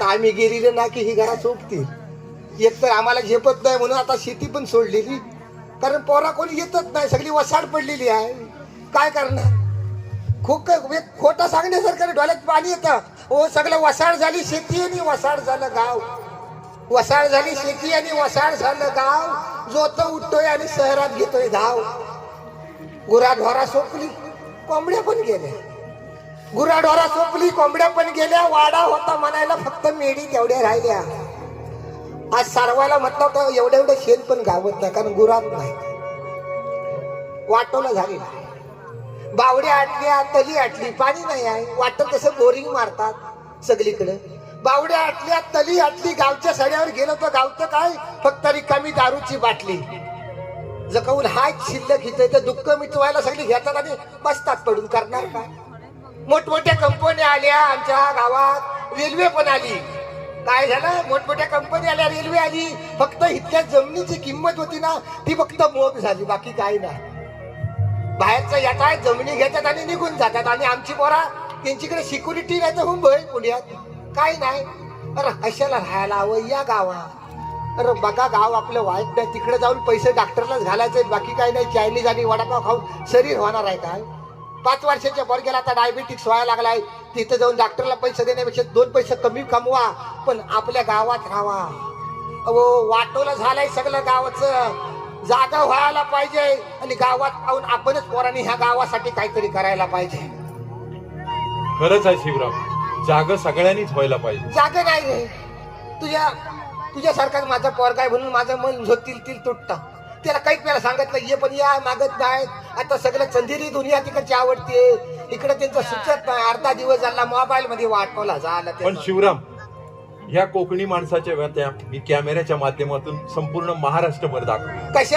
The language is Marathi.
आता आम्ही गेलेले ना की ही घरा चोपतील. एक तर आम्हाला झेपत नाही म्हणून आता शेती पण सोडलेली, कारण पोरा कोणी येतच नाही, सगळी वसाड पडलेली आहे. काय करणार? खोटं सांगण्यासारखं डोळ्यात पाणी येतं. हो, सगळं वसाड झाली शेती आणि वसाड झालं गाव. वसाड झाली शेती आणि वसाड झालं गाव. जो तो उठतोय आणि शहरात घेतोय धाव. गुराढोरा सोपली, कोंबड्या पण गेल्या. गुराढोरा सोपली, कोंबड्या पण गेल्या. वाडा होता म्हणायला, फक्त मेढी तेवढ्या राहिल्या. आज सारवायला म्हटलं तर एवढं एवढं शेण पण गावत नाही, कारण गुरात नाही. वाटोला झाली, बावड्या आटल्या, तली आटली, पाणी नाही आहे. वाटत तसं बोरिंग मारतात सगळीकडे. बावड्या आटल्या, तली आटली, गावच्या सड्यावर गेलो तर गावचं काय, फक्त रिकामी दारूची बाटली. जकावून हाय शिल्लक इथे तर दुःख मिटवायला सगळी घेतात आणि बसतात पडून. करणार काय? मोठमोठ्या कंपन्या आल्या आमच्या गावात, रेल्वे पण आली. काय झालं? मोठमोठ्या कंपन्या आल्या, रेल्वे आली. फक्त इथल्या जमिनीची किंमत होती ना, ती फक्त मोग झाली, बाकी काही नाही. बाहेरचं येतात, जमिनी घेतात आणि निघून जातात. आणि आमची पोरा त्यांच्याकडे सिक्युरिटी नाही तर मुंबई पुण्यात काय नाही. अरे कशाला राहायला हवं या गावात? अरे बघा, गाव आपलं वाईट नाही. तिकडे जाऊन पैसे डॉक्टरलाच घालायचे, बाकी काही नाही. चायनीज आणि वडापाव खाऊन शरीर होणार आहे काय? 5 वर्षाच्या पोरग्याला आता डायबिटीस व्हायला लागलाय. तिथं जाऊन डॉक्टरला पैसे देण्यापेक्षा 2 पैसे कमी कमवा, पण आपल्या गावात राहावा. अहो, वाटोला झालंय सगळं गावाचं. जागा व्हायला पाहिजे आणि गावात राहून आपणच पोरांनी ह्या गावासाठी काहीतरी करायला पाहिजे. खरंच आहे शिवराम, जागा सगळ्यांनीच व्हायला पाहिजे. जागा नाही रे. तुझ्यासारखाच माझा पोरगा आहे म्हणून माझं मन झोतील तुटतं. त्याला काहीच वेळा सांगितलं ये, पण या मागत नाही. आता सगळं चंदेरी दुनिया तिकडची आवडते, इकडे त्यांचं सुचत नाही. अर्धा दिवस झाला मोबाईल मध्ये वाटवला झाला. पण शिवराम, ह्या कोकणी माणसाच्या व्यथा मी कॅमेऱ्याच्या माध्यमातून संपूर्ण महाराष्ट्रभर दाखवतो. कशा